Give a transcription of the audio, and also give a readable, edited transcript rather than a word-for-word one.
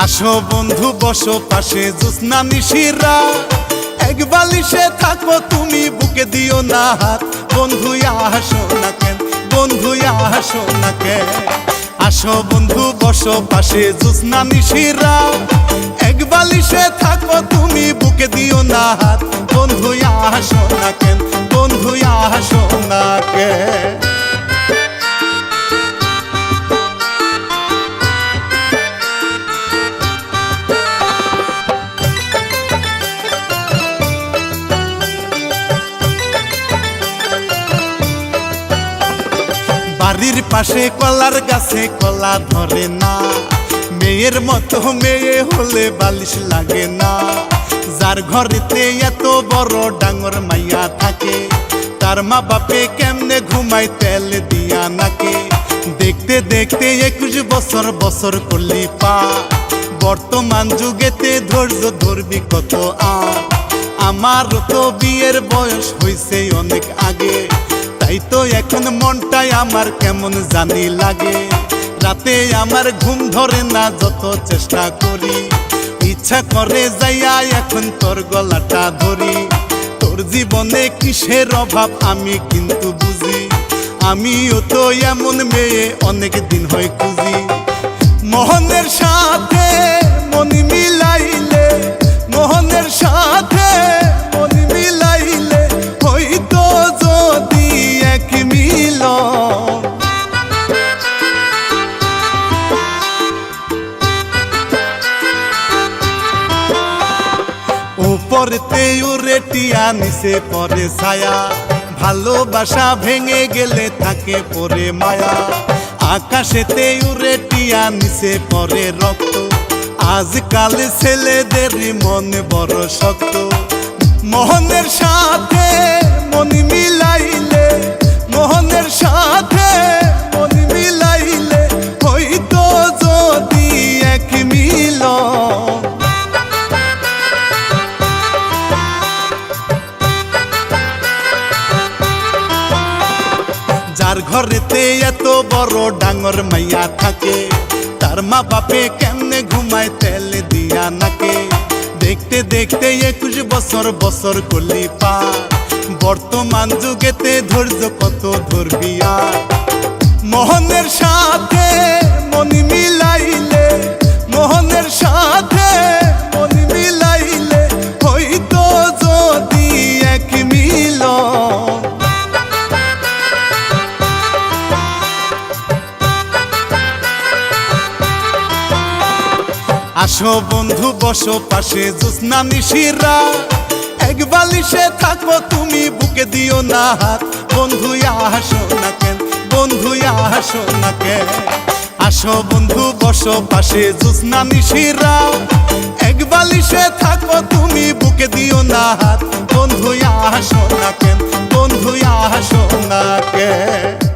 আসো বন্ধু বসো পাশে জ্যোৎস্না নিশিরা, এক বালিশে থাকো তুমি বুকে দিও না হাত। বন্ধু আসো না কেন, বন্ধু আসো না কেন। আসো বন্ধু বসো পাশে জ্যোৎস্না নিশিরা, এক বালিশে থাকো তুমি বুকে দিও না হাত। বন্ধু আসো না কেন, বন্ধু আসো না কেন। বাড়ির পাশে কলার গাছে কলা ধরে না, মেয়ের মতো মেয়ে হলে বালিশ লাগে না। যার ঘরেতে এত বড় ডাঙর মাইয়া থাকে, তার মা বাপে কেমনে ঘুমায় তেল দিয়া নাকে। দেখতে দেখতে 21 বছর বছর করলি পা, বর্তমান যুগেতে ধৈর্য ধরবি কত আর। আমার তো বিয়ের বয়স হইছে অনেক আগে, তাই তো এখন মনটাই আমার কেমন জানি লাগে। রাতে আমার ঘুম ধরে না যত চেষ্টা করি, ইচ্ছা করে যাইয়া এখন তোর গলাটা ধরি। তোর জীবনে কিসের অভাব আমি কিন্তু বুঝি, আমিও তো এমন মেয়ে অনেক দিন হয় খুঁজি। মোহনের সাথে মন মিলাইলে, মোহনের সাথে মন মিলাইলে হইতো যদি এক মিল। উপরতে উড়ে টিয়া নিচে পরে ছায়া, ভালোবাসা ভেঙে গেলে থাকে পরে মায়া। আকাশেতে উড়ে টিয়া নিচে পরে রক্ত, আজকাল ছেলেদের মন বড় শক্ত। মোহনের সাথে মন মিলাইলে, মোহনের সাথে মন মিলাইলে হইতো যদি এক মিল। যার ঘরেতে এত বড় ডাঙর মাইয়া থাকে, তার মা বাপে কেমনে ঘুমায় তেল দিয়া নাকে। দেখতে দেখতে 21 বছর বছর করলি পা, বর্তমান যুগেতে ধৈর্য কত ধরবি আর। মোহনের সাথে মন মিলাইলে, মোহনের সাথে মন মিলাইলে হইতো যদি এক মিল। আসো বন্ধু বসো পাশে জ্যোৎস্না নিশিরা, এক বালিশে থাকো তুমি বুকে দিও না হাত। বন্ধু আসো না কেন, বন্ধু আসো না কেন। আসো বন্ধু বসো পাশে জ্যোৎস্না নিশিরা, এক বালিশে থাকো তুমি বুকে দিও না হাত। বন্ধু আসো না কেন, বন্ধু আসো না কেন।